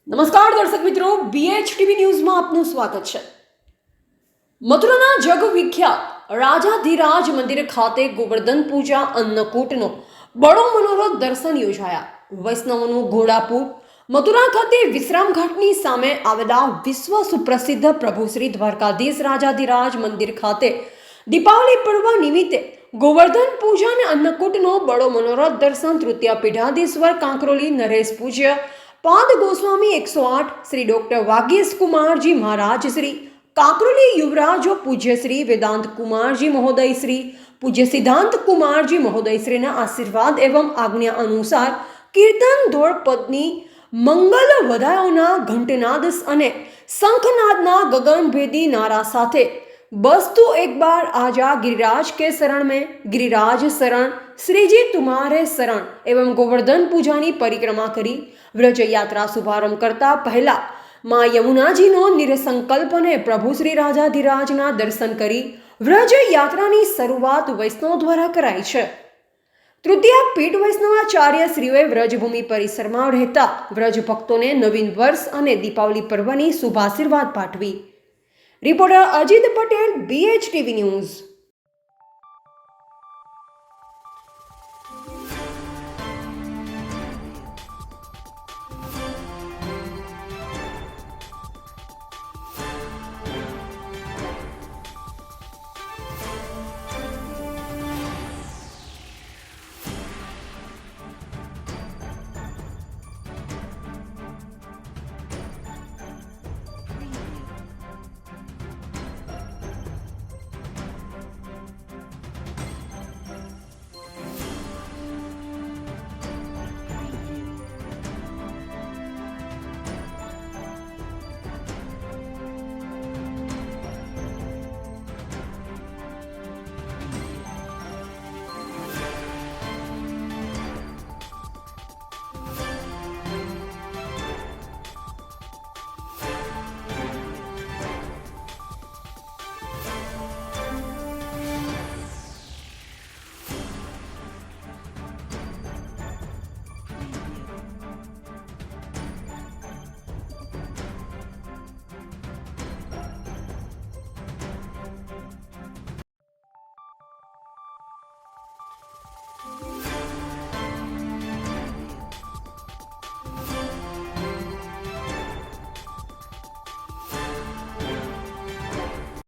નમસ્કાર દર્શક મિત્રો, BHTV ન્યૂઝમાં આપનું સ્વાગત છે. મથુરાના જગવિખ્યાત રાજાધિરાજ મંદિર ખાતે ગોવર્ધન પૂજા અન્નકૂટનો બડો મનોરથ દર્શન યોજાયા. વૈષ્ણવનું ઘોડાપુર મથુરા ખાતે વિશ્રામ ઘાટની સામે આવેલા વિશ્વ સુપ્રસિદ્ધ પ્રભુ શ્રી દ્વારકાધીશ રાજાધિરાજ મંદિર ખાતે દીપાવલી પર્વ નિમિત્તે ગોવર્ધન પૂજા અને અન્નકૂટનો બડો મનોરથ દર્શન તૃતીય પીઠાધીશ્વર કાંકરોલી નરેશ પૂજ્ય પાદ ગોસ્વામી 108 શ્રી ડોક્ટર વાગીશ કુમારજી મહારાજ શ્રી કાંકરોલી યુવરાજો પૂજ્ય શ્રી વેદાંત કુમારજી મહોદય શ્રી પૂજ્ય સિદ્ધાંત કુમારજી મહોદય શ્રીના આશીર્વાદ એવં આજ્ઞા અનુસાર કીર્તન દોડ પદની મંગલ વધાયોના ઘંટનાદ અને શંખનાદના ગગનભેદી નારા સાથે बस तो एक बार आजा गिरिराज के शरण में गिरिराज शरण श्री जी तुम्हारे शरण एवं गोवर्धन पूजा की परिक्रमा करी व्रज यात्रा शुभारंभ करता पहला माँ यमुनाजीनो निरसंकल्प ने प्रभु श्री राजाधिराजना दर्शन करी व्रज यात्रा की शुरुआत वैष्णव द्वारा कराई है. तृतीय पीठ वैष्णवाचार्य श्रीओए व्रजभूमि परिसर में रहता व्रज भक्तों ने नवीन वर्ष और दीपावली पर्व की शुभाशीर्वाद पाठवी. Reporter Ajit Patel, BHTV news.